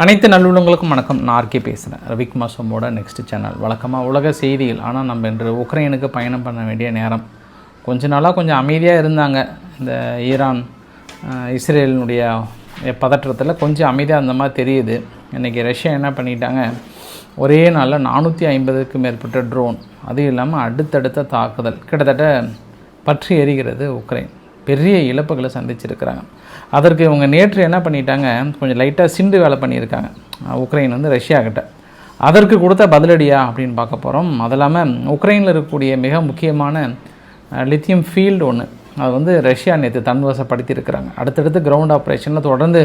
அனைத்து நல்லுள்ளங்களுக்கும் வணக்கம். நான் ஆர்கே பேசுகிறேன். ரவிக்குமார் சோமோட நெக்ஸ்ட் சேனல். வழக்கமாக உலக செய்திகள். ஆனால் நம்ம இன்று உக்ரைனுக்கு பயணம் பண்ண வேண்டிய நேரம். கொஞ்ச நாளாக கொஞ்சம் அமைதியாக இருந்தாங்க. இந்த ஈரான் இஸ்ரேலினுடைய பதற்றத்தில் கொஞ்சம் அமைதியாக இருந்த மாதிரி தெரியுது. இன்றைக்கி ரஷ்யா என்ன பண்ணிட்டாங்க, ஒரே நாளில் 450க்கும் மேற்பட்ட ட்ரோன், அதுவும் இல்லாமல் அடுத்தடுத்த தாக்குதல், கிட்டத்தட்ட பற்றி எரிகிறது உக்ரைன். பெரிய இழப்புகளை சந்திச்சிருக்கிறாங்க. அதற்கு இவங்க நேற்று என்ன பண்ணிட்டாங்க, கொஞ்சம் லைட்டாக சிண்டு வேலை பண்ணியிருக்காங்க உக்ரைன் ரஷ்யா கிட்ட. அதற்கு கொடுத்த பதிலடியா அப்படின்னு பார்க்க போகிறோம். அது இல்லாமல் உக்ரைனில் இருக்கக்கூடிய மிக முக்கியமான லித்தியம் ஃபீல்டு ஒன்று, அது ரஷ்யா நேற்று தன்வசப்படுத்தியிருக்கிறாங்க. அடுத்தடுத்து கிரவுண்ட் ஆப்ரேஷனில் தொடர்ந்து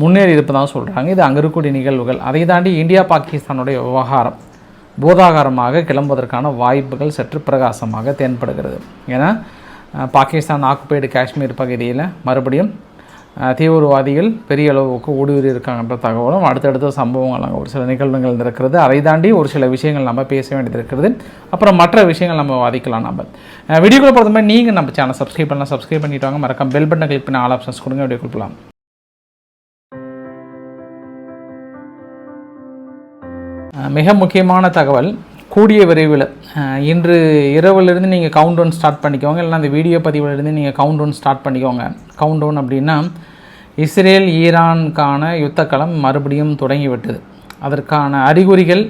முன்னேறி இருப்பதாக சொல்கிறாங்க. இது அங்கே இருக்கக்கூடிய நிகழ்வுகள். அதை தாண்டி இந்தியா பாகிஸ்தானுடைய விவகாரம் போதாகாரமாக கிளம்புவதற்கான வாய்ப்புகள் சற்று பிரகாசமாக தென்படுகிறது. ஏன்னா பாகிஸ்தான் ஆக்குபைடு காஷ்மீர் பகுதியில் மறுபடியும் தீவிரவாதிகள் பெரிய அளவுக்கு ஊடுருவி இருக்காங்கன்ற தகவலும், அடுத்தடுத்த சம்பவங்கள் அங்கே ஒரு சில நிகழ்வுகள் இருக்கிறது. அதை தாண்டி ஒரு சில விஷயங்கள் நம்ம பேச வேண்டியது இருக்கிறது. அப்புறம் மற்ற விஷயங்கள் நம்ம வாதிக்கலாம். நம்ம வீடியோக்குள்ள பொறுத்த மாதிரி நீங்கள் நம்ம சேனல் சப்ஸ்கிரைப் பண்ணலாம், சப்ஸ்கிரைப் பண்ணிட்டு வாங்க. மறக்காம பெல் பட்டனை கிளிக் பண்ணி ஆல் ஆப்ஷன்ஸ் கொடுங்க. வீடியோ கொடுக்கலாம். மிக முக்கியமான தகவல், கூடிய விரைவில் இன்று இரவுலேருந்து நீங்கள் கவுண்ட் டவுன் ஸ்டார்ட் பண்ணிக்கோங்க. இல்லைனா அந்த வீடியோ பதிவிலிருந்து நீங்கள் கவுண்ட் டவுன் ஸ்டார்ட் பண்ணிக்கோங்க. கவுண்ட் டவுன் அப்படின்னா இஸ்ரேல் ஈரானுக்கான யுத்தக்களம் மறுபடியும் தொடங்கிவிட்டது. அதற்கான அறிகுறிகள்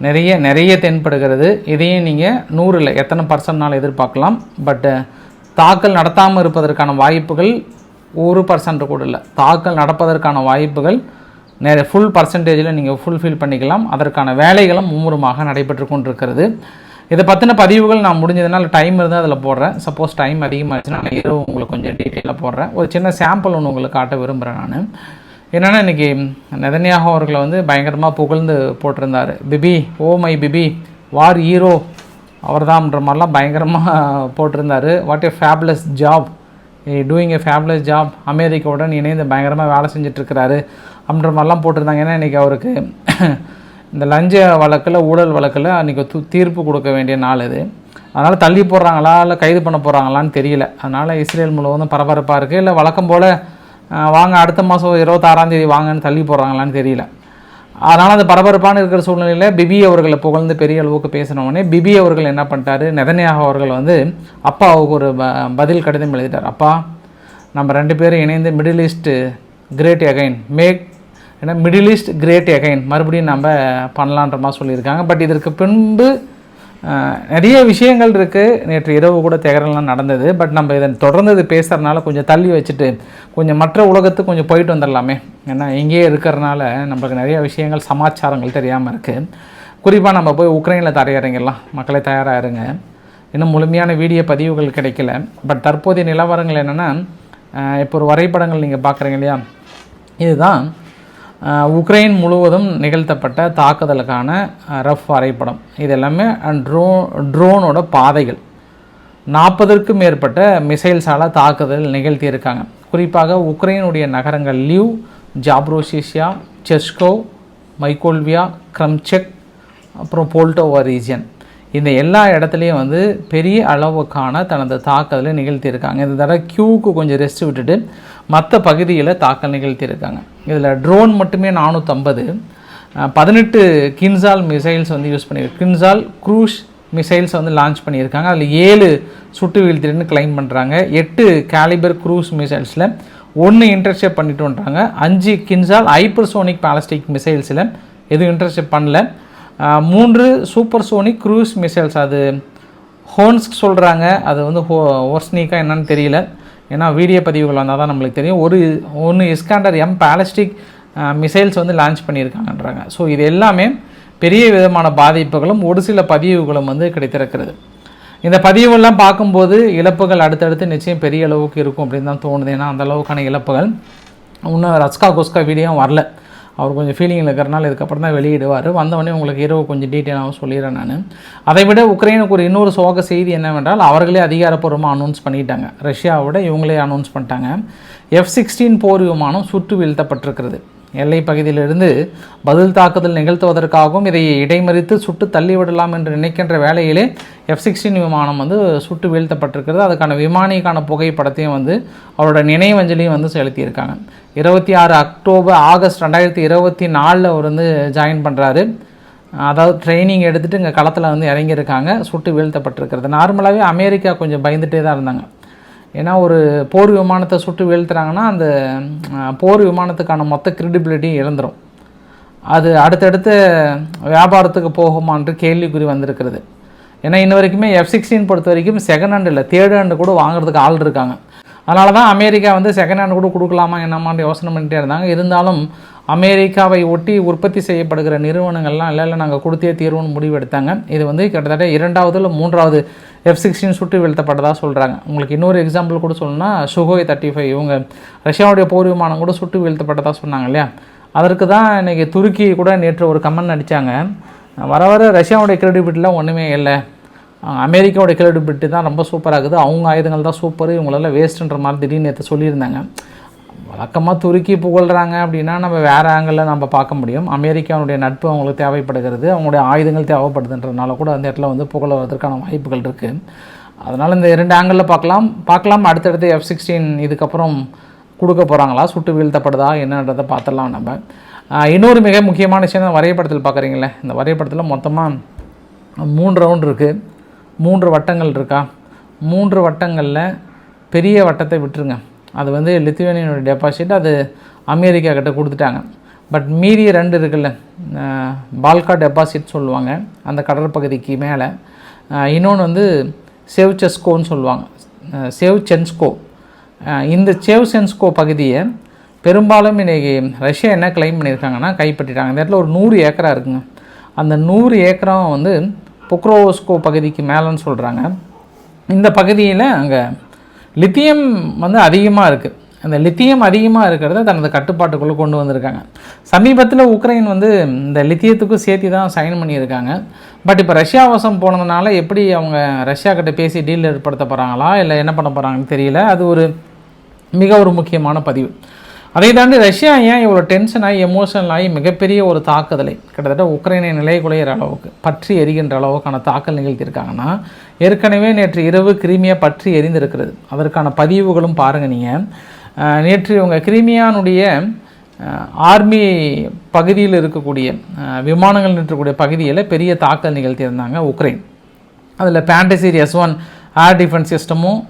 நிறைய தென்படுகிறது. இதையும் நீங்கள் 100 எத்தனை பர்சன்ட்னாலும் எதிர்பார்க்கலாம். பட் தாக்கல் நடத்தாமல் இருப்பதற்கான வாய்ப்புகள் 1% கூட இல்லை. தாக்கல் நடப்பதற்கான வாய்ப்புகள் ஃபுல் பர்சன்டேஜில் நீங்கள் ஃபுல்ஃபில் பண்ணிக்கலாம். அதற்கான வேலைகளும் மும்முரமாக நடைபெற்று கொண்டிருக்கிறது. இதை பற்றின பதிவுகள் நான் முடிஞ்சதுனால டைம் இருந்தால் அதில் போடுறேன். சப்போஸ் டைம் அதிகமாகிடுச்சுன்னா நான் இரவு உங்களுக்கு கொஞ்சம் டீட்டெயிலாக போடுறேன். ஒரு சின்ன சாம்பிள் ஒன்று உங்களுக்கு காட்ட விரும்புகிறேன். நான் என்னென்னா, இன்றைக்கி நெதன்யாஹு அவர்களை பயங்கரமாக புகழ்ந்து போட்டிருந்தார். Bibi, oh my Bibi, war hero அவர் தான்ன்ற மாதிரிலாம் பயங்கரமாக போட்டிருந்தார். What a fabulous job, doing a fabulous job, அமெரிக்காவுடன் இணைந்து பயங்கரமாக வேலை செஞ்சிட்ருக்கிறாரு அப்படின்ற மாதிரிலாம் போட்டிருந்தாங்க. ஏன்னா இன்றைக்கி அவருக்கு இந்த லஞ்ச வழக்கில், ஊழல் வழக்கில் அன்றைக்கி தீர்ப்பு கொடுக்க வேண்டிய நாள் இது. அதனால் தள்ளி போடுறாங்களா இல்லை கைது பண்ண போகிறாங்களான்னு தெரியல. அதனால் இஸ்ரேல் முழுவதும் பரபரப்பாக இருக்குது. இல்லை வழக்கம் போல் வாங்க அடுத்த மாதம் 26ஆம் தேதி வாங்கன்னு தள்ளி போடுறாங்களான்னு தெரியல. அதனால் அது பரபரப்பான இருக்கிற சூழ்நிலையில் பிபி அவர்களை புகழ்ந்து பெரிய அளவுக்கு பேசினவுடனே பிபி அவர்கள் என்ன பண்ணிட்டாரு, நெதன்யாஹு அவர்கள் அப்பாவுக்கு ஒரு பதில் கடிதம் எழுதிட்டார். அப்பா, நம்ம 2 பேரும் இணைந்து மிடில் ஈஸ்ட் கிரேட் அகைன் ஏன்னா மிடில் ஈஸ்ட் கிரேட் அகைன் மறுபடியும் நம்ம பண்ணலான்ற மாதிரி சொல்லியிருக்காங்க. பட் இதற்கு பின்பு நிறைய விஷயங்கள் இருக்குது. நேற்று இரவு கூட திகரெல்லாம் நடந்தது. பட் நம்ம இதை தொடர்ந்து இது பேசுகிறதுனால கொஞ்சம் தள்ளி வச்சுட்டு கொஞ்சம் மற்ற உலகத்துக்கு கொஞ்சம் போயிட்டு வந்துடலாமே. ஏன்னா இங்கேயே இருக்கிறதுனால நம்மளுக்கு நிறைய விஷயங்கள், சமாச்சாரங்கள் தெரியாமல் இருக்குது. குறிப்பாக நம்ம போய் உக்ரைனில் தரையிறங்கிடலாம். மக்களை தயாராக இருங்க. இன்னும் முழுமையான வீடியோ பதிவுகள் கிடைக்கல. பட் தற்போதைய நிலவரங்கள் என்னென்னா, இப்போ ஒரு வரைபடங்கள் நீங்கள் பார்க்குறீங்க இல்லையா, இதுதான் உக்ரைன் முழுவதும் நிகழ்த்தப்பட்ட தாக்குதலுக்கான ரஃப் வரைபடம். இது எல்லாமே ட்ரோனோட பாதைகள். 40க்கும் மேற்பட்ட மிசைல்ஸால் தாக்குதல் நிகழ்த்தியிருக்காங்க. குறிப்பாக உக்ரைனுடைய நகரங்கள் லிவ், ஜாப்ரோசியா, செஸ்கோவ், மைக்கோல்வியா, கிரம்செக், அப்புறம் போல்டோவா ரீஜியன், இந்த எல்லா இடத்துலையும் பெரிய அளவுக்கான தனது தாக்குதலை நிகழ்த்தியிருக்காங்க. இந்த தடவை கியூவுக்கு கொஞ்சம் ரெஸ்ட் விட்டுட்டு மற்ற பகுதியில் தாக்கல் நிகழ்த்தியிருக்காங்க. இதில் ட்ரோன் மட்டுமே 450, 18 கின்சால் மிசைல்ஸ் யூஸ் பண்ணியிருக்கு. கின்சால் க்ரூஸ் மிசைல்ஸ் லான்ச் பண்ணியிருக்காங்க. அதில் 7 சுட்டு வீழ்த்தின்னு கிளைம் பண்ணுறாங்க. 8 கேலிபர் க்ரூஸ் மிசைல்ஸில் 1 இன்டர்செப்ட் பண்ணிட்டு வந்துட்டாங்க. 5 கின்சால் ஹைப்பர்சோனிக் பாலஸ்டிக் மிசைல்ஸில் எதுவும் இன்டர்செப்ட் பண்ணல. 3 சூப்பர்சோனிக் க்ரூஸ் மிசைல்ஸ், அது ஹோன்ஸ்க் சொல்கிறாங்க. அது ஓர்ஸ்னிக்கா என்னன்னு தெரியல. ஏன்னா வீடியோ பதிவுகள் வந்தால் தான் நம்மளுக்கு தெரியும். ஒன்று Iskander M ballistic missiles launch பண்ணியிருக்காங்கன்றாங்க. ஸோ இது எல்லாமே பெரிய விதமான பாதிப்புகளும் ஒரு சில பதிவுகளும் கிடைத்திருக்கிறது. இந்த பதிவுகள்லாம் பார்க்கும்போது இழப்புகள் அடுத்தடுத்து நிச்சயம் பெரிய அளவுக்கு இருக்கும் அப்படின்னு தான் தோணுது. ஏன்னா அந்த அளவுக்கான இழப்புகள் இன்னும் ரஸ்கா குஸ்கா வீடியோவும் வரல. அவர் கொஞ்சம் ஃபீலிங்கில் இருக்கிறனால இதுக்கப்புறம் தான் வெளியிடுவார். வந்தவொடனே உங்களுக்கு இரவு கொஞ்சம் டீட்டெயிலாகவும் சொல்லிடுறேன் நான். அதை விட உக்ரைனுக்கு ஒரு இன்னொரு சோக செய்தி என்னவென்றால், அவர்களே அதிகாரப்பூர்வமாக அனௌன்ஸ் பண்ணிட்டாங்க. ரஷ்யாவோட இவங்களே அனௌன்ஸ் பண்ணிட்டாங்க. F-16 போர் விமானம் சுட்டு வீழ்த்தப்பட்டிருக்கிறது. எல்லை பகுதியிலிருந்து பதில் தாக்குதல் நிகழ்த்துவதற்காகவும் இதை இடைமறித்து சுட்டு தள்ளிவிடலாம் என்று நினைக்கின்ற வேளையிலே F-16 விமானம் சுட்டு வீழ்த்தப்பட்டிருக்கிறது. அதுக்கான விமானிக்கான புகைப்படத்தையும் அவரோட நினைவஞ்சலியும் செலுத்தியிருக்காங்க. 26 ஆகஸ்ட் 2024 அவர் வந்து ஜாயின் பண்ணுறாரு. அதாவது ட்ரைனிங் எடுத்துகிட்டு இங்கே களத்தில் வந்து இறங்கியிருக்காங்க. சுட்டு வீழ்த்தப்பட்டிருக்கிறது. நார்மலாகவே அமெரிக்கா கொஞ்சம் பயந்துகிட்டே தான் இருந்தாங்க. ஏன்னா ஒரு போர் விமானத்தை சுட்டு வீழ்த்துறாங்கன்னா அந்த போர் விமானத்துக்கான மொத்த கிரெடிபிலிட்டி இழந்துடும். அது அடுத்தடுத்த வியாபாரத்துக்கு போகுமான்று கேள்விக்குறி வந்திருக்கிறது. ஏன்னா இன்ன வரைக்குமே F-16 பொறுத்த வரைக்கும் செகண்ட் ஹேண்ட் இல்லை, தேர்ட் ஹேண்டு கூட வாங்குறதுக்கு ஆள் இருக்காங்க. அதனால தான் அமெரிக்கா வந்து செகண்ட் ஹேண்டு கூட கொடுக்கலாமா என்னமான்னு யோசனை பண்ணிகிட்டே இருந்தாங்க. இருந்தாலும் அமெரிக்காவை ஒட்டி உற்பத்தி செய்யப்படுகிற நிறுவனங்கள்லாம் இல்லை நாங்கள் கொடுத்தே தீர்வுன்னு முடிவு எடுத்தாங்க. இது வந்து கிட்டத்தட்ட 2வது இல்லை 3வது F-16 சுட்டு வீழ்த்தப்பட்டதாக சொல்கிறாங்க. உங்களுக்கு இன்னொரு எக்ஸாம்பிள் கூட சொல்லணும்னா சுகோய் 35 இவங்க ரஷ்யாவுடைய போர் விமானம் கூட சுட்டு வீழ்த்தப்பட்டதாக சொன்னாங்க இல்லையா. அதற்கு தான் இன்றைக்கி துருக்கி கூட நேற்று ஒரு கமெண்ட் அடித்தாங்க. வர வர ரஷ்யாவுடைய கிரெடிபிலிட்டிலாம் ஒன்றுமே இல்லை, அமெரிக்காவுடைய கிரெடிபிலிட்டி தான் ரொம்ப சூப்பராக இருக்குது, அவங்க ஆயுதங்கள் தான் சூப்பர், இவங்களெல்லாம் வேஸ்ட்டுன்ற மாதிரி திடீர்னு நேற்று சொல்லியிருந்தாங்க. வழக்கமாக துருக்கி புகழ்கிறாங்க அப்படின்னா நம்ம வேறு ஆங்கிளில் நம்ம பார்க்க முடியும். அமெரிக்காவுடைய நட்பு அவங்களுக்கு தேவைப்படுகிறது, அவங்களுடைய ஆயுதங்கள் தேவைப்படுதுன்றதுனால கூட அந்த இடத்துல வந்து புகழ்வதற்கான வாய்ப்புகள் இருக்குது. அதனால் இந்த 2 ஆங்கிளில் பார்க்கலாம். அடுத்தடுத்து F-16 இதுக்கப்புறம் கொடுக்க போகிறாங்களா, சுட்டு வீழ்த்தப்படுதா என்னன்றதை பார்த்துடலாம் நம்ம. இன்னொரு மிக முக்கியமான விஷயம் வரைபடத்தில் பார்க்குறீங்களே, இந்த வரைபடத்தில் மொத்தமாக 3 ரவுண்ட் இருக்குது, 3 வட்டங்கள் இருக்கா. 3 வட்டங்களில் பெரிய வட்டத்தை விட்டுருங்க, அது வந்து லித்துவேனியனுடைய டெபாசிட், அது அமெரிக்கா கிட்ட கொடுத்துட்டாங்க. பட் மீதி 2 இருக்குல்ல, பால்கா டெபாசிட் சொல்லுவாங்க அந்த கடற்பகுதிக்கு மேலே, இன்னொன்று வந்து செவ்செஸ்கோன்னு சொல்லுவாங்க, செவ்சென்ஸ்கோ. இந்த செவ்சென்ஸ்கோ பகுதியை பெரும்பாலும் இன்றைக்கி ரஷ்யா என்ன கிளைம் பண்ணியிருக்காங்கன்னா கைப்பற்றிட்டாங்க. இந்த இடத்துல ஒரு 100 ஏக்கரா இருக்குங்க. அந்த 100 ஏக்கரும் வந்து பொக்ரோஸ்கோ பகுதிக்கு மேலேன்னு சொல்கிறாங்க. இந்த பகுதியில் அங்கே லித்தியம் வந்து அதிகமாக இருக்குது. அந்த லித்தியம் அதிகமாக இருக்கிறத தனது கட்டுப்பாட்டுக்குள்ளே கொண்டு வந்திருக்காங்க. சமீபத்தில் உக்ரைன் வந்து இந்த லித்தியத்துக்கும் சேர்த்து தான் சைன் பண்ணியிருக்காங்க. பட் இப்போ ரஷ்யா வசம் போனதுனால எப்படி அவங்க ரஷ்யா கிட்ட பேசி டீல் ஏற்படுத்த போகிறாங்களா இல்லை என்ன பண்ண போகிறாங்கன்னு தெரியல. அது ஒரு முக்கியமான பதிவு. அதை தாண்டி ரஷ்யா ஏன் இவ்வளோ டென்ஷன் ஆகி எமோஷனல் ஆகி மிகப்பெரிய ஒரு தாக்குதலை கிட்டத்தட்ட உக்ரைனை நிலைகுலையிற அளவுக்கு பற்றி எரிகின்ற அளவுக்கான தாக்கல் நிகழ்த்தியிருக்காங்கன்னா, ஏற்கனவே நேற்று இரவு கிரீமியா பற்றி எரிந்திருக்கிறது. அதற்கான பதிவுகளும் பாருங்கள் நீங்கள். நேற்று இவங்க கிரீமியானுடைய ஆர்மி பகுதியில் இருக்கக்கூடிய விமானங்கள் நிற்கக்கூடிய பகுதியில் பெரிய தாக்கல் நிகழ்த்தியிருந்தாங்க உக்ரைன். அதில் பேண்டசிர் S-1 air defence சிஸ்டமும்,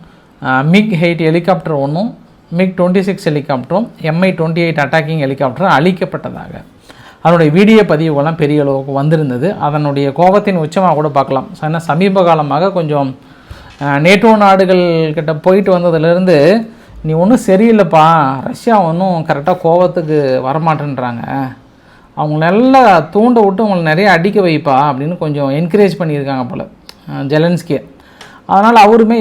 MiG-8 helicopter ஒன்றும், MiG-26 ஹெலிகாப்டரும், Mi-28 அட்டாக்கிங் ஹெலிகாப்டரும் அழிக்கப்பட்டதாக அதனுடைய வீடியோ பதிவுகள்லாம் பெரிய அளவுக்கு வந்திருந்தது. அதனுடைய கோபத்தின் உச்சமாக கூட பார்க்கலாம். ஏன்னா சமீப காலமாக கொஞ்சம் நேட்டோ நாடுகள் கிட்ட போயிட்டு வந்ததுலேருந்து நீ ஒன்றும் சரியில்லைப்பா, ரஷ்யா ஒன்றும் கரெக்டாக கோபத்துக்கு வரமாட்டேன்றாங்க, அவங்க நல்லா தூண்ட விட்டு அவங்களை நிறைய அடிக்க வைப்பா அப்படின்னு கொஞ்சம் என்கரேஜ் பண்ணியிருக்காங்க போல் ஜெலன்ஸ்கே. அதனால் அவருமே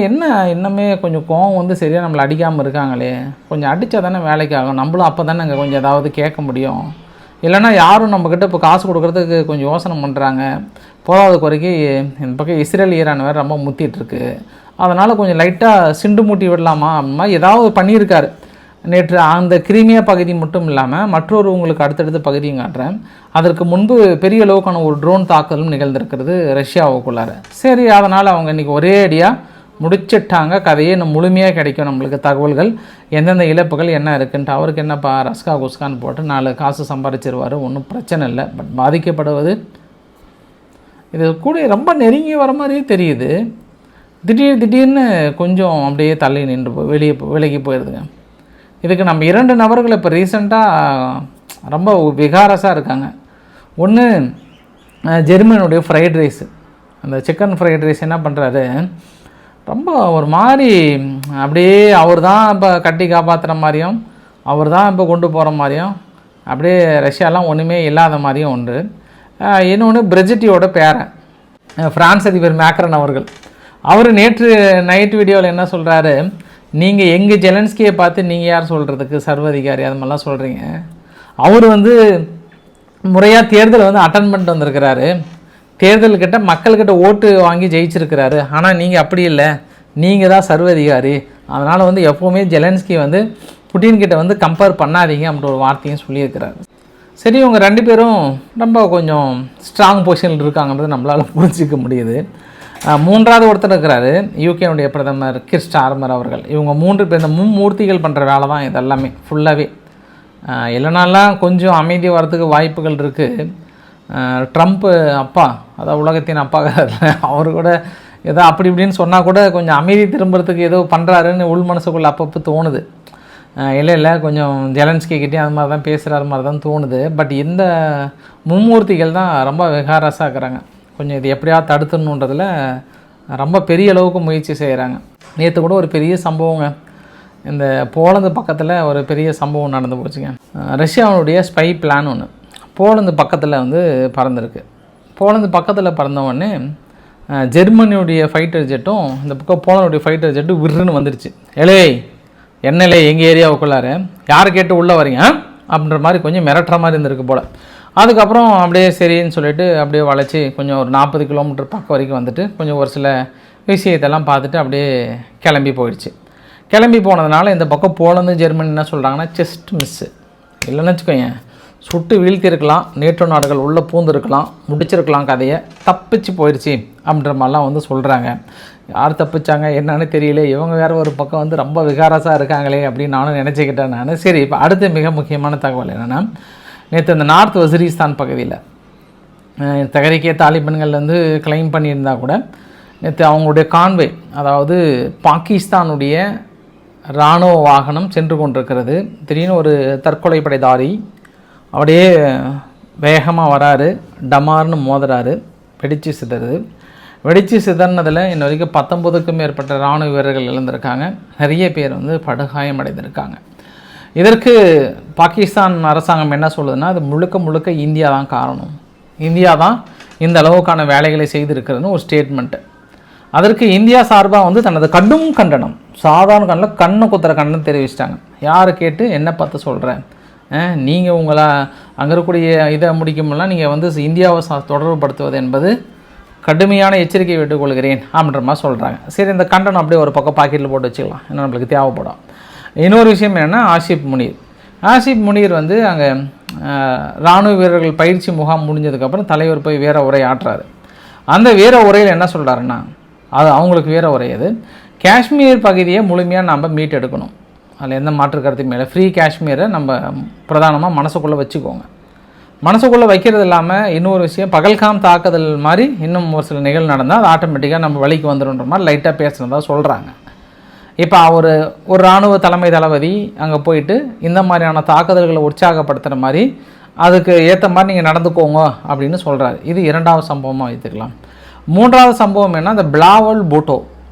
இன்னமே கொஞ்சம் கோவம் வந்து சரியாக நம்மளை அடிக்காமல் இருக்காங்களே, கொஞ்சம் அடித்தா தானே வேலைக்கு ஆகும், நம்மளும் அப்போ தானே அங்கே கொஞ்சம் ஏதாவது கேட்க முடியும், இல்லைனா யாரும் நம்மக்கிட்ட இப்போ காசு கொடுக்குறதுக்கு கொஞ்சம் யோசனை பண்ணுறாங்க. போகாத குறைக்கு இந்த பக்கம் இஸ்ரேல் ஈரான் வேறு ரொம்ப முத்திட்டுருக்கு, அதனால் கொஞ்சம் லைட்டாக சிண்டு மூட்டி விடலாமா அப்படின்னா ஏதாவது பண்ணியிருக்காரு. நேற்று அந்த கிரீமியா பகுதி மட்டும் இல்லாமல் மற்றொரு உங்களுக்கு அடுத்தடுத்த பகுதியும் காட்டுறேன். அதற்கு முன்பு பெரிய அளவுக்கான ஒரு ட்ரோன் தாக்குதலும் நிகழ்ந்திருக்கிறது ரஷ்யாவுக்குள்ளார. சரி, அதனால் அவங்க இன்றைக்கி ஒரே அடியாக முடிச்சிட்டாங்க. கதையே இன்னும் முழுமையாக கிடைக்கும் நம்மளுக்கு தகவல்கள், எந்தெந்த இழப்புகள் என்ன இருக்குன்ட்டு. அவருக்கு என்னப்பா ரஸ்கா குஸ்கான்னு போட்டு 4 காசு சம்பாதிச்சிருவார், ஒன்றும் பிரச்சனை இல்லை. பட் பாதிக்கப்படுவது இது கூட ரொம்ப நெருங்கி வர மாதிரியே தெரியுது. திடீர்னு கொஞ்சம் அப்படியே தள்ளி நின்று விலகி போயிடுதுங்க. இதுக்கு நம்ம 2 நபர்கள் இப்போ ரீசெண்டாக ரொம்ப விகாரஸாக இருக்காங்க. ஒன்று ஜெர்மனுடைய ஃப்ரைட் ரைஸ், அந்த சிக்கன் ஃப்ரைட் ரைஸ் என்ன பண்ணுறாரு, ரொம்ப ஒரு மாதிரி அப்படியே அவர் தான் இப்போ கட்டி காப்பாற்றுற மாதிரியும் அவர் தான் இப்போ கொண்டு போகிற மாதிரியும் அப்படியே ரஷ்யாலாம் ஒன்றுமே இல்லாத மாதிரியும் ஒன்று. இன்னொன்று பிரெஜிட்டியோட பேரன் ஃப்ரான்ஸ் அதிபர் மேக்ரன் அவர்கள். அவர் நேற்று நைட் வீடியோவில் என்ன சொல்கிறாரு, நீங்கள் எங்கள் ஜெலன்ஸ்கியை பார்த்து நீங்கள் யார் சொல்கிறதுக்கு சர்வதிகாரி அது மாதிரிலாம் சொல்கிறீங்க. அவர் வந்து முறையாக தேர்தலை வந்து அட்டன் பண்ணிட்டு வந்திருக்கிறாரு, தேர்தல்கிட்ட மக்கள்கிட்ட ஓட்டு வாங்கி ஜெயிச்சிருக்கிறாரு. ஆனால் நீங்கள் அப்படி இல்லை, நீங்கள் தான் சர்வதிகாரி, அதனால் வந்து எப்போவுமே ஜெலன்ஸ்கி வந்து புட்டின்கிட்ட வந்து கம்பேர் பண்ணாதீங்க அப்படின்ற ஒரு வார்த்தையும் சொல்லியிருக்கிறாரு. சரி, இவங்க 2 பேரும் ரொம்ப கொஞ்சம் ஸ்ட்ராங் பொசிஷனில் இருக்காங்கன்றது நம்மளால் புரிஞ்சிக்க முடியுது. 3வது ஒருத்தர் இருக்கிறாரு, யூகேனுடைய பிரதமர் கிர் ஸ்டார்மர் அவர்கள். இவங்க 3 பேர் இந்த மும்மூர்த்திகள் பண்ணுற வேலை தான் இதெல்லாமே ஃபுல்லாகவே. இல்லைனாலாம் கொஞ்சம் அமைதி வரத்துக்கு வாய்ப்புகள் இருக்குது. ட்ரம்ப்பு அப்பா, அதாவது உலகத்தின் அப்பா அவர் கூட ஏதோ அப்படி இப்படின்னு சொன்னால் கூட கொஞ்சம் அமைதி திரும்புறதுக்கு ஏதோ பண்ணுறாருன்னு உள் மனசுக்குள்ளே அப்பப்போ தோணுது. இல்லை கொஞ்சம் ஜெலன்ஸ்கிக்கிட்டே அது மாதிரி தான் பேசுகிற மாதிரி தான் தோணுது. பட் இந்த மும்மூர்த்திகள் தான் ரொம்ப விகாரஸாக இருக்கிறாங்க. கொஞ்சம் இது எப்படியாவது தடுத்துடணுன்றதில் ரொம்ப பெரிய அளவுக்கு முயற்சி செய்கிறாங்க. நேற்று கூட ஒரு பெரிய சம்பவங்க, இந்த போலந்து பக்கத்தில் ஒரு பெரிய சம்பவம் நடந்து போச்சுங்க. ரஷ்யாவுடைய ஸ்பை பிளான் ஒன்று போலந்து பக்கத்தில் வந்து பறந்துருக்கு. போலந்து பக்கத்தில் பறந்தவொடனே ஜெர்மனியுடைய ஃபைட்டர் ஜெட்டும் இந்த பக்கம் போலனுடைய ஃபைட்டர் ஜெட்டும் விருன்னு வந்துடுச்சு. என்னலே எங்கள் ஏரியாவுக்குள்ளார யாரை கேட்டு உள்ளே வரீங்க அப்படின்ற மாதிரி கொஞ்சம் மிரட்டுற மாதிரி இருந்திருக்கு போல். அதுக்கப்புறம் அப்படியே சரின்னு சொல்லிட்டு அப்படியே வளைச்சி கொஞ்சம் ஒரு 40 கிலோமீட்டர் பக்கம் வரைக்கும் வந்துட்டு கொஞ்சம் ஒரு சில விஷயத்தெல்லாம் பார்த்துட்டு அப்படியே கிளம்பி போயிடுச்சு. கிளம்பி போனதுனால இந்த பக்கம் போலந்து ஜெர்மனி என்ன சொல்கிறாங்கன்னா ஜஸ்ட் மிஸ்ஸு, இல்லைன்னு வச்சுக்கோங்க சுட்டு வீழ்த்திருக்கலாம், நேட்டோ நாடுகள் உள்ளே பூந்துருக்கலாம், முடிச்சிருக்கலாம், கதையை தப்பிச்சு போயிடுச்சு அப்படின்ற மாதிரிலாம் வந்து சொல்கிறாங்க. யார் தப்பிச்சாங்க என்னன்னு தெரியல, இவங்க வேறு ஒரு பக்கம் வந்து ரொம்ப விகாரஸாக இருக்காங்களே அப்படின்னு நானும் நினச்சிக்கிட்டேன் நான். சரி, இப்போ அடுத்த மிக முக்கியமான தகவல் என்னென்னா, நேற்று இந்த நார்த் வசிரிஸ்தான் பகுதியில் தகரிக்கே தாலிபன்கள் வந்து கிளைம் பண்ணியிருந்தால் கூட நேற்று அவங்களுடைய கான்வே, அதாவது பாகிஸ்தானுடைய இராணுவ வாகனம் சென்று கொண்டிருக்கிறது. திடீர்னு ஒரு தற்கொலைப்படைதாரி அப்படியே வேகமாக வராரு, டமார்னு மோதுறாரு, வெடித்து சிதறுது. வெடித்து சிதறினதில் இன்ன வரைக்கும் 19க்கும் மேற்பட்ட இராணுவ வீரர்கள் இழந்திருக்காங்க. நிறைய பேர் வந்து படுகாயம் அடைந்திருக்காங்க. இதற்கு பாகிஸ்தான் அரசாங்கம் என்ன சொல்லுதுன்னா, அது முழுக்க இந்தியா தான் காரணம், இந்தியா தான் இந்த அளவுக்கான வேலைகளை செய்திருக்கிறதுன்னு ஒரு ஸ்டேட்மெண்ட்டு. அதற்கு இந்தியா சார்பாக வந்து தனது கடும் கண்டனம், சாதாரண கண்ணில் கண்ணை குத்துற கண்டனம் தெரிவிச்சிட்டாங்க. யாரை கேட்டு என்ன பார்த்து சொல்கிறேன், நீங்கள் உங்களை அங்கே இருக்கக்கூடிய இதை முடிக்கும்போதெல்லாம் நீங்கள் வந்து இந்தியாவை தொடர்புபடுத்துவது என்பது கடுமையான எச்சரிக்கை விட்டுக்கொள்கிறேன் அப்படின்ற மாதிரி சொல்கிறாங்க. சரி, இந்த கண்டனம் அப்படியே ஒரு பக்கம் பாக்கெட்டில் போட்டு வச்சுக்கலாம், ஏன்னா நம்மளுக்கு தேவைப்படும். இன்னொரு விஷயம் என்னென்னா, ஆசிப் முனீர் வந்து அங்கே இராணுவ வீரர்கள் பயிற்சி முகாம் முடிஞ்சதுக்கப்புறம் தலைவர் போய் வேற உரை ஆட்டுறாரு. அந்த வேற உரையில் என்ன சொல்கிறாருன்னா, அது அவங்களுக்கு வேற உரை, அது காஷ்மீர் பகுதியை முழுமையாக நம்ம மீட்டெடுக்கணும், அதில் எந்த மாற்று கருத்துக்கு மேலே ஃப்ரீ காஷ்மீரை நம்ம பிரதானமாக மனசுக்குள்ளே வச்சுக்கோங்க. மனசுக்குள்ளே வைக்கிறது இல்லாமல் இன்னொரு விஷயம், பகல்காம் தாக்குதல் மாதிரி இன்னும் ஒரு சில நிகழ்வு நடந்தால் அது ஆட்டோமேட்டிக்காக நம்ம வழிக்கு வந்துடுன்ற மாதிரி லைட்டாக பேசுனதாக சொல்கிறாங்க. இப்போ ஒரு இராணுவ தளபதி அங்கே போயிட்டு இந்த மாதிரியான தாக்குதல்களை உற்சாகப்படுத்துகிற மாதிரி அதுக்கு ஏற்ற மாதிரி நீங்கள் நடந்துக்கோங்க அப்படின்னு சொல்கிறாரு. இது 2வது சம்பவமாக வைத்துக்கலாம். 3வது சம்பவம் என்ன, இந்த பிலாவல் பூட்டோ.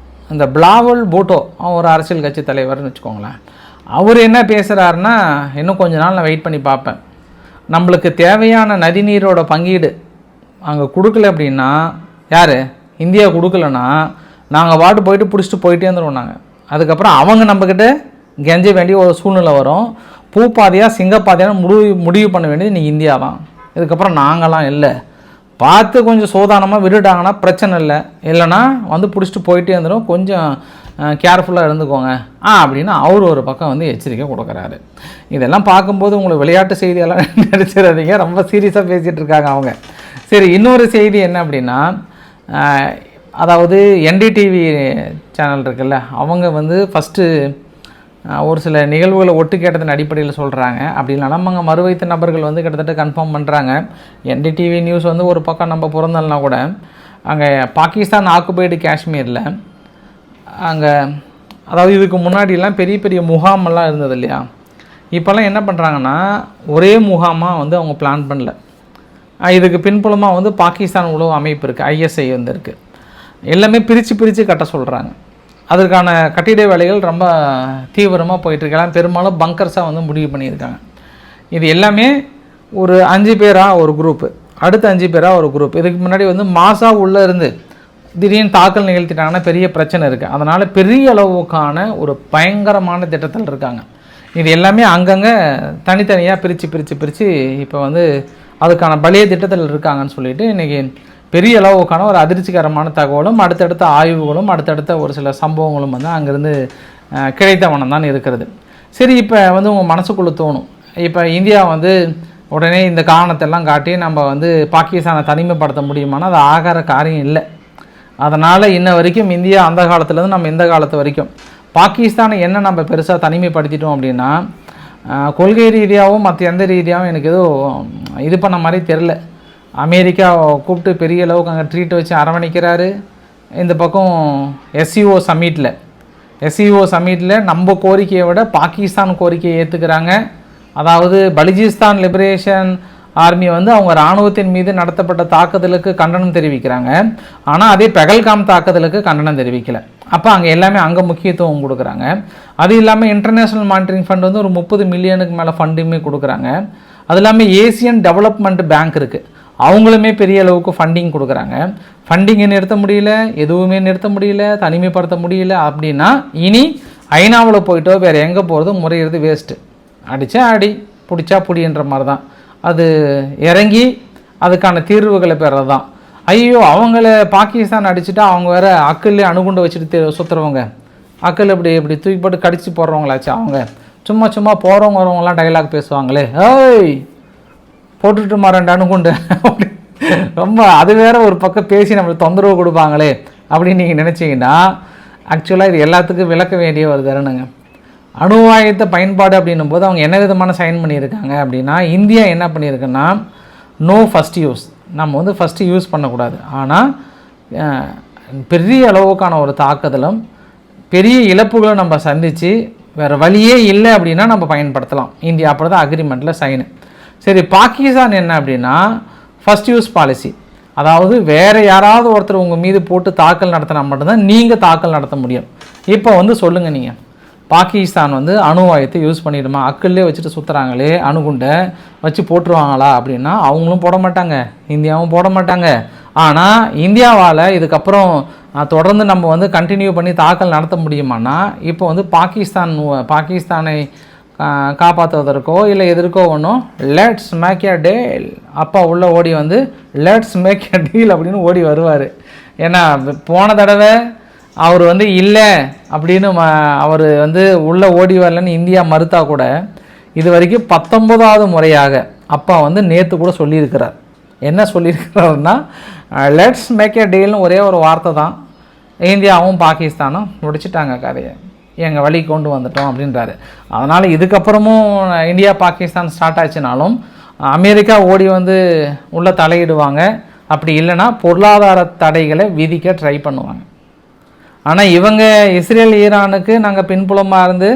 இந்த பிலாவல் பூட்டோ ஒரு அரசியல் கட்சி தலைவர்னு வச்சுக்கோங்களேன். அவர் என்ன பேசுகிறாருன்னா, இன்னும் கொஞ்ச நாள் நான் வெயிட் பண்ணி பார்ப்பேன், நம்மளுக்கு தேவையான நதிநீரோட பங்கீடு அங்கே கொடுக்கல அப்படின்னா, யார் இந்தியா கொடுக்கலன்னா நாங்கள் வாட்டு போயிட்டு பிடிச்சிட்டு போயிட்டே இருந்துருவோம். நாங்கள் அதுக்கப்புறம் அவங்க நம்மக்கிட்ட கெஞ்ச வேண்டிய ஒரு சூழ்நிலை வரும். பூப்பாதையாக சிங்கப்பாதையாக முடிவு பண்ண வேண்டியது நீங்கள் இந்தியா தான். இதுக்கப்புறம் நாங்களாம் இல்லை, பார்த்து கொஞ்சம் சோதானமாக விட்டுட்டாங்கன்னா பிரச்சனை இல்லை, இல்லைனா வந்து பிடிச்சிட்டு போயிட்டே இருந்துடும், கொஞ்சம் கேர்ஃபுல்லாக இருந்துக்கோங்க அப்படின்னு அவர் ஒரு பக்கம் வந்து எச்சரிக்கை கொடுக்குறாரு. இதெல்லாம் பார்க்கும்போது உங்களுக்கு விளையாட்டு செய்தியெல்லாம் நினச்சிடாதீங்க, ரொம்ப சீரியஸாக பேசிகிட்டு இருக்காங்க அவங்க. சரி, இன்னொரு செய்தி என்ன அப்படின்னா, அதாவது என்டிடிவி சேனல் இருக்குல்ல, அவங்க வந்து ஃபஸ்ட்டு ஒரு சில நிகழ்வுகளை ஒட்டு கேட்டதன் அடிப்படையில் சொல்கிறாங்க. அப்படி இல்லைனா அவங்க மறுவைத்த நபர்கள் வந்து கிட்டத்தட்ட கன்ஃபார்ம் பண்ணுறாங்க. என்டிடிவி நியூஸ் வந்து ஒரு பக்கம் நம்ம பிறந்தல்னா கூட அங்கே பாகிஸ்தான் ஆக்குபைடு காஷ்மீரில் அங்கே, அதாவது இதுக்கு முன்னாடிலாம் பெரிய பெரிய முகாமெல்லாம் இருந்தது இல்லையா, இப்போல்லாம் என்ன பண்ணுறாங்கன்னா ஒரே முகாமாக வந்து அவங்க பிளான் பண்ணல. இதுக்கு பின்புலமாக வந்து பாகிஸ்தான் உளவு அமைப்பு இருக்குது, ISI வந்து இருக்குது. எல்லாமே பிரித்து கட்ட சொல்கிறாங்க. அதற்கான கட்டிட வேலைகள் ரொம்ப தீவிரமாக போயிட்டுருக்கலாம். பெரும்பாலும் பங்கர்ஸாக வந்து முடிவு பண்ணியிருக்காங்க. இது எல்லாமே ஒரு 5 பேராக ஒரு குரூப்பு, அடுத்த 5 பேராக ஒரு குரூப். இதுக்கு முன்னாடி வந்து மாசாக உள்ளே இருந்து திடீர்னு தாக்கல் நிகழ்த்திட்டாங்கன்னா பெரிய பிரச்சனை இருக்குது. அதனால் பெரிய அளவுக்கான ஒரு பயங்கரமான திட்டத்தில் இருக்காங்க. இது எல்லாமே அங்கங்கே தனித்தனியாக பிரித்து இப்போ வந்து அதுக்கான பலிய திட்டத்தில் இருக்காங்கன்னு சொல்லிட்டு இன்றைக்கி பெரிய அளவுக்கான ஒரு அதிர்ச்சிகரமான தகவலும் அடுத்தடுத்த ஆய்வுகளும் அடுத்தடுத்த ஒரு சில சம்பவங்களும் வந்து அங்கேருந்து கிடைத்த வண்ணம் தான் இருக்கிறது. சரி, இப்போ வந்து உங்கள் மனசுக்குள்ளே தோணும், இப்போ இந்தியா வந்து உடனே இந்த காரணத்தெல்லாம் காட்டி நம்ம வந்து பாகிஸ்தானை தனிமைப்படுத்த முடியுமானா அது ஆகார காரியம் இல்லை. அதனால் இன்ன வரைக்கும் இந்தியா அந்த காலத்துலேருந்து நம்ம இந்த காலத்து வரைக்கும் பாகிஸ்தானை என்ன நம்ம பெருசாக தனிமைப்படுத்திட்டோம் அப்படின்னா, கொள்கை ரீதியாகவும் மற்ற எந்த ரீதியாகவும் எனக்கு எதுவும் இது பண்ண மாதிரி தெரில. அமெரிக்கா கூப்பிட்டு பெரிய அளவுக்கு அங்கே ட்ரீட் வச்சு அரவணைக்கிறாரு. இந்த பக்கம் எஸ்சிஓ சம்மிட்டில் நம்ம கோரிக்கையை விட பாகிஸ்தான் கோரிக்கையை ஏற்றுக்கிறாங்க. அதாவது பலுச்சிஸ்தான் லிபரேஷன் ஆர்மி வந்து அவங்க இராணுவத்தின் மீது நடத்தப்பட்ட தாக்குதலுக்கு கண்டனம் தெரிவிக்கிறாங்க. ஆனால் அதே பெகல்காம் தாக்குதலுக்கு கண்டனம் தெரிவிக்கலை. அப்போ அங்கே எல்லாமே அங்கே முக்கியத்துவம் கொடுக்குறாங்க. அது இல்லாமல் இன்டர்நேஷ்னல் மானிட்டரிங் ஃபண்ட் வந்து ஒரு 30 மில்லியனுக்கு மேலே ஃபண்டுமே கொடுக்குறாங்க. அது இல்லாமல் ஏசியன் டெவலப்மெண்ட் பேங்க் இருக்குது, அவங்களுமே பெரிய அளவுக்கு ஃபண்டிங் கொடுக்குறாங்க. ஃபண்டிங்கை நிறுத்த முடியல, எதுவுமே நிறுத்த முடியல, தனிமைப்படுத்த முடியல. அப்படின்னா இனி ஐநாவில் போயிட்டோ வேறு எங்கே போகிறது முறையிறது வேஸ்ட்டு. அடித்தா அடி, பிடிச்சா பிடின்ற மாதிரி தான். அது இறங்கி அதுக்கான தீர்வுகளை பெறது தான். ஐயோ அவங்கள பாகிஸ்தான் அடிச்சுட்டா அவங்க வேறு அக்கல்லே அணுகுண்டு வச்சுட்டு சுற்றுறவங்க, அக்கல் இப்படி தூக்கி போட்டு கடிச்சு போடுறவங்களாச்சு. அவங்க சும்மா போகிறவங்க வரவங்களாம் டைலாக் பேசுவாங்களே, ஏய் போட்டுட்டு மாறேன் அணுகுண்டு அப்படி ரொம்ப அது வேற ஒரு பக்கம் பேசி நம்மளுக்கு தொந்தரவு கொடுப்பாங்களே அப்படின்னு நீங்கள் நினச்சிங்கன்னா ஆக்சுவலாக இது எல்லாத்துக்கும் விளக்க வேண்டிய ஒரு தருணங்க. அணு ஆயுத பயன்பாடு அப்படின்னும் போது அவங்க என்ன விதமான சைன் பண்ணியிருக்காங்க அப்படின்னா, இந்தியா என்ன பண்ணியிருக்குன்னா நோ ஃபஸ்ட் யூஸ், நம்ம வந்து ஃபஸ்ட்டு யூஸ் பண்ணக்கூடாது. ஆனால் பெரிய அளவுக்கான ஒரு தாக்குதலும் பெரிய இழப்புகளும் நம்ம சந்தித்து வேறு வழியே இல்லை அப்படின்னா நம்ம பயன்படுத்தலாம். இந்தியா அப்படி தான் அக்ரிமெண்ட்டில் சைனு. சரி, பாகிஸ்தான் என்ன அப்படின்னா ஃபஸ்ட் யூஸ் பாலிசி, அதாவது வேறு யாராவது ஒருத்தர் உங்கள் மீது போட்டு தாக்கல் நடத்தினா மட்டும்தான் நீங்கள் தாக்கல் நடத்த முடியும். இப்போ வந்து சொல்லுங்கள், நீங்கள் பாகிஸ்தான் வந்து அணு ஆயுதத்தை யூஸ் பண்ணிடுமா? அக்கல்லே வச்சுட்டு சுற்றுறாங்களே, அணுகுண்டை வச்சு போட்டுருவாங்களா அப்படின்னா அவங்களும் போட மாட்டாங்க, இந்தியாவும் போட மாட்டாங்க. ஆனால் இந்தியாவால் இதுக்கப்புறம் தொடர்ந்து நம்ம வந்து கண்டினியூ பண்ணி தாக்கல் நடத்த முடியுமானா இப்போ வந்து பாகிஸ்தானை காப்பாற்றுவதற்கோ இல்லை எதற்கோ ஒன்றும் லெட்ஸ் மேக் எ டீல், அப்பா உள்ளே ஓடி வந்து லெட்ஸ் மேக் எ டீல் அப்படின்னு ஓடி வருவார். ஏன்னா போன தடவை அவர் வந்து இல்லை அப்படின்னு அவர் வந்து உள்ளே ஓடி வரலன்னு இந்தியா மறுத்தா கூட இது வரைக்கும் 19வது முறையாக அப்பா வந்து நேற்று கூட சொல்லியிருக்கிறார். என்ன சொல்லியிருக்கிறாருன்னா லெட்ஸ் மேக் எ டீல்னு ஒரே ஒரு வார்த்தை தான். இந்தியாவும் பாகிஸ்தானும் முடிச்சிட்டாங்க கதையை, எங்கள் வழி கொண்டு வந்துட்டோம் அப்படின்றாரு. அதனால் இதுக்கப்புறமும் இந்தியா பாகிஸ்தான் ஸ்டார்ட் ஆச்சுனாலும் அமெரிக்கா ஓடி வந்து உள்ளே தலையிடுவாங்க. அப்படி இல்லைன்னா பொருளாதார தடைகளை விதிக்க ட்ரை பண்ணுவாங்க. ஆனால் இவங்க இஸ்ரேல் ஈரானுக்கு நாங்கள் பின்புலமாக இருந்து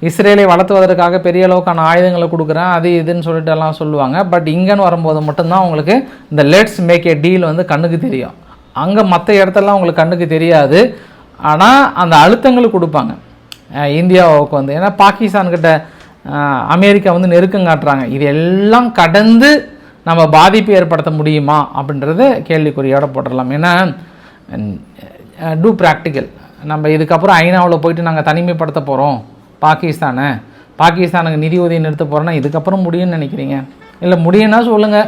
இஸ்ரேலை வளர்த்துவதற்காக பெரிய அளவுக்கான ஆயுதங்களை கொடுக்குறேன் அது இதுன்னு சொல்லிட்டு எல்லாம் சொல்லுவாங்க. பட் இங்கேன்னு வரும்போது மட்டும்தான் அவங்களுக்கு இந்த லெட்ஸ் மேக் எ டீல் வந்து கண்ணுக்கு தெரியும். அங்கே மற்ற இடத்தெல்லாம் உங்களுக்கு கண்ணுக்கு தெரியாது. ஆனால் அந்த அழுத்தங்களுக்கு கொடுப்பாங்க இந்தியாவுக்கு வந்து. ஏன்னா பாகிஸ்தான்கிட்ட அமெரிக்கா வந்து நெருக்கம் காட்டுறாங்க. இது எல்லாம் கடந்து நம்ம பாதிப்பு ஏற்படுத்த முடியுமா அப்படின்றத கேள்விக்குறியோட போட்டுடலாம். ஏன்னா டூ ப்ராக்டிக்கல், நம்ம இதுக்கப்புறம் ஐநாவில் போயிட்டு நாங்கள் தனிமைப்படுத்த போகிறோம் பாகிஸ்தானுக்கு நிதி உதவி நிறுத்த போகிறோன்னா இதுக்கப்புறம் முடியும்னு நினைக்கிறீங்க? இல்லை முடியும்னா சொல்லுங்கள்.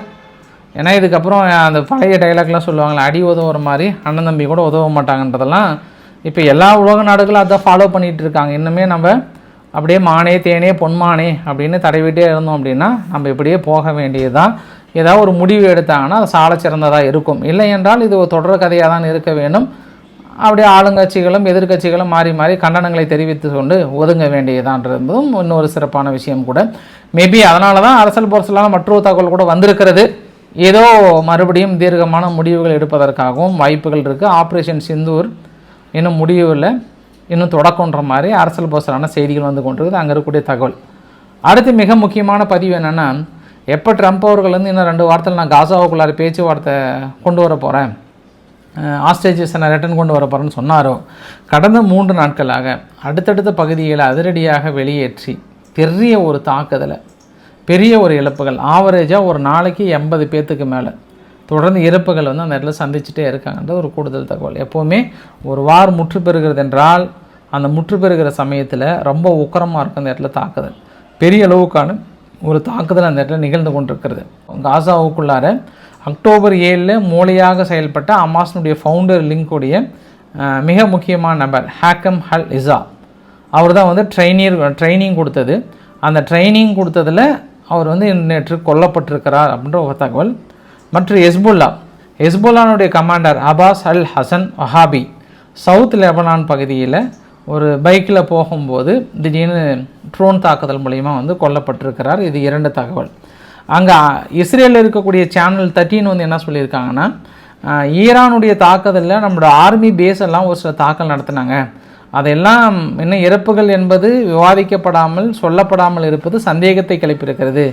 ஏன்னா இதுக்கப்புறம் அந்த பழைய டைலாக்லாம் சொல்லுவாங்களே, அடி உதவுற மாதிரி அண்ணன் தம்பி கூட உதவ மாட்டாங்கன்றதெல்லாம் இப்போ எல்லா உலக நாடுகளும் அதை ஃபாலோ பண்ணிகிட்டு இருக்காங்க. இன்னுமே நம்ம அப்படியே மானே தேனே பொன்மானே அப்படின்னு தடவிட்டே இருந்தோம் அப்படின்னா நம்ம இப்படியே போக வேண்டியது தான். ஏதாவது ஒரு முடிவு எடுத்தாங்கன்னா அது சால சிறந்ததாக இருக்கும். இல்லை என்றால் இது ஒரு தொடர் கதையாக தான் இருக்க வேண்டும். அப்படியே ஆளுங்கட்சிகளும் எதிர்கட்சிகளும் மாறி மாறி கண்டனங்களை தெரிவித்து கொண்டு ஒதுங்க வேண்டியதான்றதும் இன்னொரு சிறப்பான விஷயம் கூட. மேபி அதனால தான் அரசல் பொருசலான மற்றொரு தகவல் கூட வந்திருக்கிறது. ஏதோ மறுபடியும் தீர்க்கமான முடிவுகள் எடுப்பதற்காகவும் வாய்ப்புகள் இருக்குது. ஆப்ரேஷன் சிந்தூர் இன்னும் முடிவில் இன்னும் தொடக்கன்ற மாதிரி அரசல் பொருசலான செய்திகள் வந்து கொண்டிருக்குது. அங்கே இருக்கக்கூடிய தகவல். அடுத்து மிக முக்கியமான பதிவு என்னென்னா, எப்போ ட்ரம்ப் அவர்கள் வந்து இன்னும் 2 வாரத்தில் நான் காசாவுக்குள்ளார பேச்சுவார்த்தை கொண்டு வர போகிறேன், ஆஸ்ட்ரேஜஸை நான் ரிட்டர்ன் கொண்டு வர போகிறேன்னு சொன்னாரோ, கடந்த 3 நாட்களாக அடுத்தடுத்த பகுதிகளை அதிரடியாக வெளியேற்றி பெரிய ஒரு தாக்குதலை, பெரிய ஒரு இழப்புகள், ஆவரேஜாக ஒரு நாளைக்கு 80 பேர்த்துக்கு மேலே தொடர்ந்து இறப்புகள் வந்து அந்த இடத்துல சந்திச்சுட்டே இருக்காங்கன்ற ஒரு கூடுதல் தகவல். எப்போவுமே ஒரு வார் முற்று பெறுகிறது என்றால் அந்த முற்று பெறுகிற சமயத்தில் ரொம்ப உக்கரமாக இருக்கும் அந்த இடத்துல தாக்குதல். பெரிய அளவுக்கான ஒரு தாக்குதல் அந்த இடத்துல நிகழ்ந்து கொண்டிருக்கிறது. காசாவுக்குள்ளார அக்டோபர் 7 மூளையாக செயல்பட்ட அமாஸ்னுடைய ஃபவுண்டர் லிங்க்குடைய மிக முக்கியமான நபர் ஹாக்கம் அல் இசா, அவர் தான் வந்து ட்ரைனிங் கொடுத்தது. அந்த ட்ரைனிங் கொடுத்ததில் அவர் வந்து நேற்று கொல்லப்பட்டிருக்கிறார் அப்படின்ற ஒரு தகவல். மற்றும் ஹெஸ்புல்லானுடைய கமாண்டர் அபாஸ் அல் ஹசன் வஹாபி சவுத் லெபனான் பகுதியில் ஒரு பைக்கில் போகும்போது திடீர்னு ட்ரோன் தாக்குதல் மூலிமா வந்து கொல்லப்பட்டிருக்கிறார். இது 2 தகவல். அங்கே இஸ்ரேலில் இருக்கக்கூடிய சேனல் 13 வந்து என்ன சொல்லியிருக்காங்கன்னா, ஈரானுடைய தாக்குதலில் நம்மளோட ஆர்மி பேஸ் எல்லாம் ஒரு சில தாக்கல் நடத்தினாங்க, அதெல்லாம் இன்னும் இறப்புகள் என்பது விவாதிக்கப்படாமல் சொல்லப்படாமல் இருப்பது சந்தேகத்தை கிளப்பியிருக்கிறது.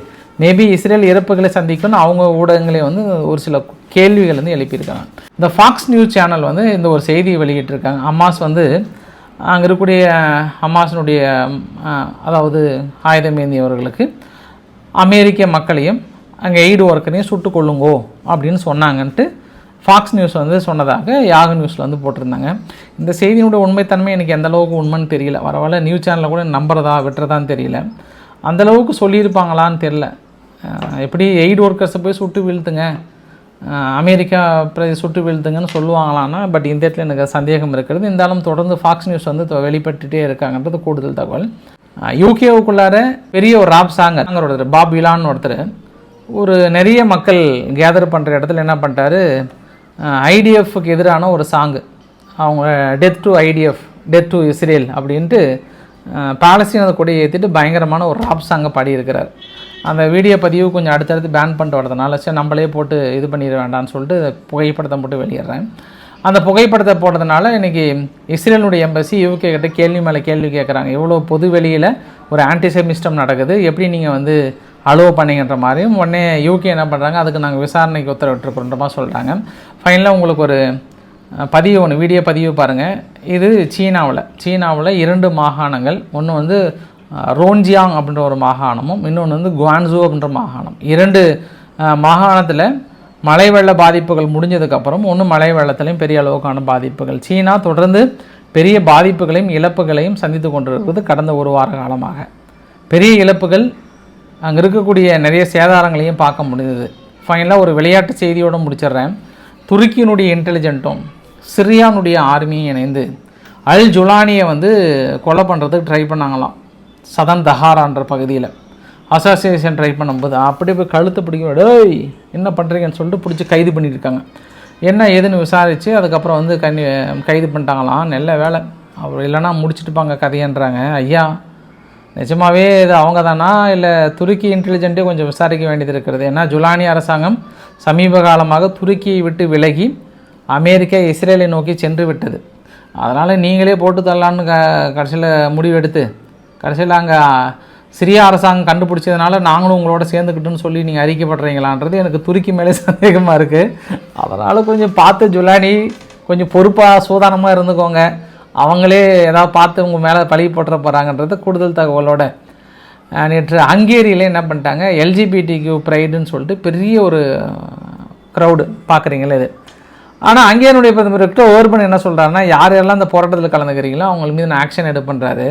மேபி இஸ்ரேல் இறப்புகளை சந்திக்கணும்னு அவங்க ஊடகங்களே வந்து ஒரு சில கேள்விகள் வந்து எழுப்பியிருக்காங்க. இந்த ஃபாக்ஸ் நியூஸ் சேனல் வந்து இந்த ஒரு செய்தியை வெளியிட்டிருக்காங்க. ஹமாஸ் வந்து அங்கே இருக்கக்கூடிய ஹமாஸினுடைய அதாவது ஆயுதமேந்தியவர்களுக்கு அமெரிக்க மக்களையும் அங்கே எய்டு ஒர்க்கரையும் சுட்டு கொள்ளுங்கோ அப்படின்னு சொன்னாங்கன்ட்டு ஃபாக்ஸ் நியூஸ் வந்து சொன்னதாக யாகு நியூஸில் வந்து போட்டிருந்தாங்க. இந்த செய்தியினுடைய உண்மைத்தன்மை எனக்கு எந்த அளவுக்கு உண்மைன்னு தெரியல. வரவால நியூஸ் சேனலில் கூட நம்புறதா விட்டுறதான்னு தெரியல. அந்தளவுக்கு சொல்லியிருப்பாங்களான்னு தெரியல. எப்படி எய்டு ஒர்க்கர்ஸை போய் சுட்டு வீழ்த்துங்க, அமெரிக்கா சுட்டு வீழ்த்துங்கன்னு சொல்லுவாங்களான்னா, பட் இந்த இடத்துல எனக்கு சந்தேகம் இருக்கிறது. இருந்தாலும் தொடர்ந்து ஃபாக்ஸ் நியூஸ் வந்து வெளிப்பட்டுகிட்டே இருக்காங்கன்றது கூடுதல் தகவல். யூகேவுக்குள்ளார பெரிய ஒரு ராப் சாங்கர் ஒருத்தர் பாப் இலான்னு ஒருத்தர் ஒரு நிறைய மக்கள் கேதர் பண்ணுற இடத்துல என்ன பண்ணிட்டாரு, ஐடிஎஃப்க்கு எதிரான ஒரு சாங்கு, அவங்க death to IDF, death to Israel அப்படின்ட்டு பாலஸ்தீனத்தை கொடி ஏற்றிட்டு பயங்கரமான ஒரு ராப் சாங்கை பாடியிருக்கிறார். அந்த வீடியோ பதிவு கொஞ்சம் அடுத்தடுத்து பேன் பண்ணிட்டு வரதுனால சரி நம்மளே போட்டு இது பண்ணிட வேண்டாம்னு சொல்லிட்டு புகைப்படத்தை போட்டு வெளியிடுறேன். அந்த புகைப்படத்தை போட்டதுனால இன்றைக்கி இஸ்ரேலுடைய எம்பசி யூகே கிட்ட கேள்வி மேலே கேள்வி கேட்குறாங்க. எவ்வளோ பொது வெளியில் ஒரு ஆன்டிசெமிஸ்டம் நடக்குது, எப்படி நீங்கள் வந்து அலோவ் பண்ணிங்கன்ற மாதிரியும். உடனே யூகே என்ன பண்ணுறாங்க, அதுக்கு நாங்கள் விசாரணைக்கு உத்தரவிட்டிருக்கிறோன்ற மாதிரி சொல்கிறாங்க. ஃபைனலாக உங்களுக்கு ஒரு பதிவு ஒன்று வீடியோ பதிவு பாருங்கள். இது சீனாவில் 2 மாகாணங்கள், ஒன்று வந்து ரோன்ஜியாங் அப்படின்ற ஒரு மாகாணமும், இன்னொன்று வந்து குவான்சோ அப்படின்ற மாகாணம். 2 மாகாணத்தில் மழை வெள்ள பாதிப்புகள் முடிஞ்சதுக்கப்புறம் ஒன்று மழை வெள்ளத்திலையும் பெரிய அளவுக்கான பாதிப்புகள். சீனா தொடர்ந்து பெரிய பாதிப்புகளையும் இழப்புகளையும் சந்தித்து கொண்டிருக்கிறது கடந்த ஒரு வார காலமாக. பெரிய இழப்புகள், அங்கே இருக்கக்கூடிய நிறைய சேதாரங்களையும் பார்க்க முடியுது. ஃபைனலாக ஒரு விளையாட்டு செய்தியோடு முடிச்சிடுறேன். துருக்கியினுடைய இன்டெலிஜென்ட்டும் சிரியானுடைய ஆர்மியும் இணைந்து அல் ஜுலானியை வந்து கொலை பண்ணுறதுக்கு ட்ரை பண்ணாங்களாம். சதன் தஹாரான்ற பகுதியில் அசோசியேஷன் ட்ரை பண்ணும்போது அப்படியே போய் கழுத்து பிடிக்க, டேய் என்ன பண்ணுறீங்கன்னு சொல்லிட்டு பிடிச்சி கைது பண்ணியிருக்காங்க. என்ன ஏதுன்னு விசாரித்து அதுக்கப்புறம் வந்து கைது பண்ணிட்டாங்களாம். நல்ல வேலை, அவர் இல்லைனா முடிச்சுட்டுப்பாங்க கதையன்றாங்க. ஐயா நிஜமாகவே இது அவங்க தானா, இல்லை துருக்கி இன்டெலிஜென்ட்டே கொஞ்சம் விசாரிக்க வேண்டியது இருக்கிறது. ஏன்னா ஜுலானி அரசாங்கம் சமீப காலமாக துருக்கியை விட்டு விலகி அமெரிக்கா இஸ்ரேலை நோக்கி சென்று விட்டது. அதனால் நீங்களே போட்டு தரலான்னு கடைசியில் முடிவெடுத்து கடைசியில் அங்கே சிரியா அரசாங்கம் கண்டுபிடிச்சதுனால நாங்களும் உங்களோட சேர்ந்துக்கிட்டுன்னு சொல்லி நீங்கள் அறிக்கைப்படுறீங்களான்றது எனக்கு துருக்கி மேலே சந்தேகமாக இருக்குது. அதனால் கொஞ்சம் பார்த்து ஜுலானி கொஞ்சம் பொறுப்பாக சூதானமாக இருந்துக்கோங்க. அவங்களே ஏதாவது பார்த்து உங்கள் மேலே பழி போட்டுற போகிறாங்கன்றது கூடுதல் தகவலோட. நேற்று ஹங்கேரியில் என்ன பண்ணிட்டாங்க, எல்ஜிபிடிக்யூ ப்ரைடுன்னு சொல்லிட்டு பெரிய ஒரு க்ரௌடு பார்க்குறீங்களே இது. ஆனால் ஹங்கேரியுடைய பிரதமர் விக்டர் ஓர்பன் என்ன சொல்கிறாருன்னா, யாரெல்லாம் இந்த போராட்டத்தில் கலந்துக்கிறீங்களோ அவங்க மீது நான் ஆக்ஷன் எடுப்பண்றாரு.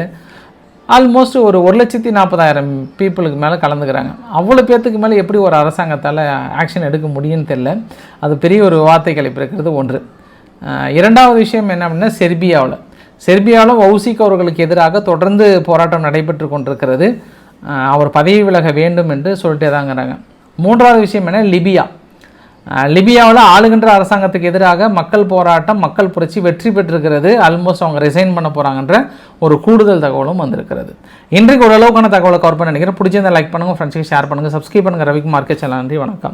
ஆல்மோஸ்ட் ஒரு 1,40,000 பீப்புளுக்கு மேலே கலந்துக்கிறாங்க. அவ்வளோ பேர்த்துக்கு மேலே எப்படி ஒரு அரசாங்கத்தால் ஆக்ஷன் எடுக்க முடியும்னு தெரியல. அது பெரிய ஒரு வார்த்தை கிளப்பியிருக்கிறது ஒன்று. 2வது விஷயம் என்ன அப்படின்னா, செர்பியாவில் வவுசிக் அவர்களுக்கு எதிராக தொடர்ந்து போராட்டம் நடைபெற்று கொண்டிருக்கிறது. அவர் பதவி விலக வேண்டும் என்று சொல்லிட்டே தாங்கிறாங்க. 3வது விஷயம் என்ன, லிபியாவில் ஆளுகின்ற அரசாங்கத்துக்கு எதிராக மக்கள் போராட்டம், மக்கள் புரட்சி வெற்றி பெற்றிருக்கிறது. ஆல்மோஸ்ட் அவங்க ரிசைன் பண்ண போகிறாங்கன்ற ஒரு கூடுதல் தகவலும் வந்திருக்கிறது. இன்றைக்கு ஓரளவுக்கான தகவலை கவர் பண்ண நினைக்கிறேன். பிடிச்சிருந்தா லைக் பண்ணுங்கள், ஃப்ரெண்ட்ஸுக்கு ஷேர் பண்ணுங்கள், சப்ஸ்கிரைப் பண்ணுங்கள். ரவிக்குமார் சேனல். நன்றி, வணக்கம்.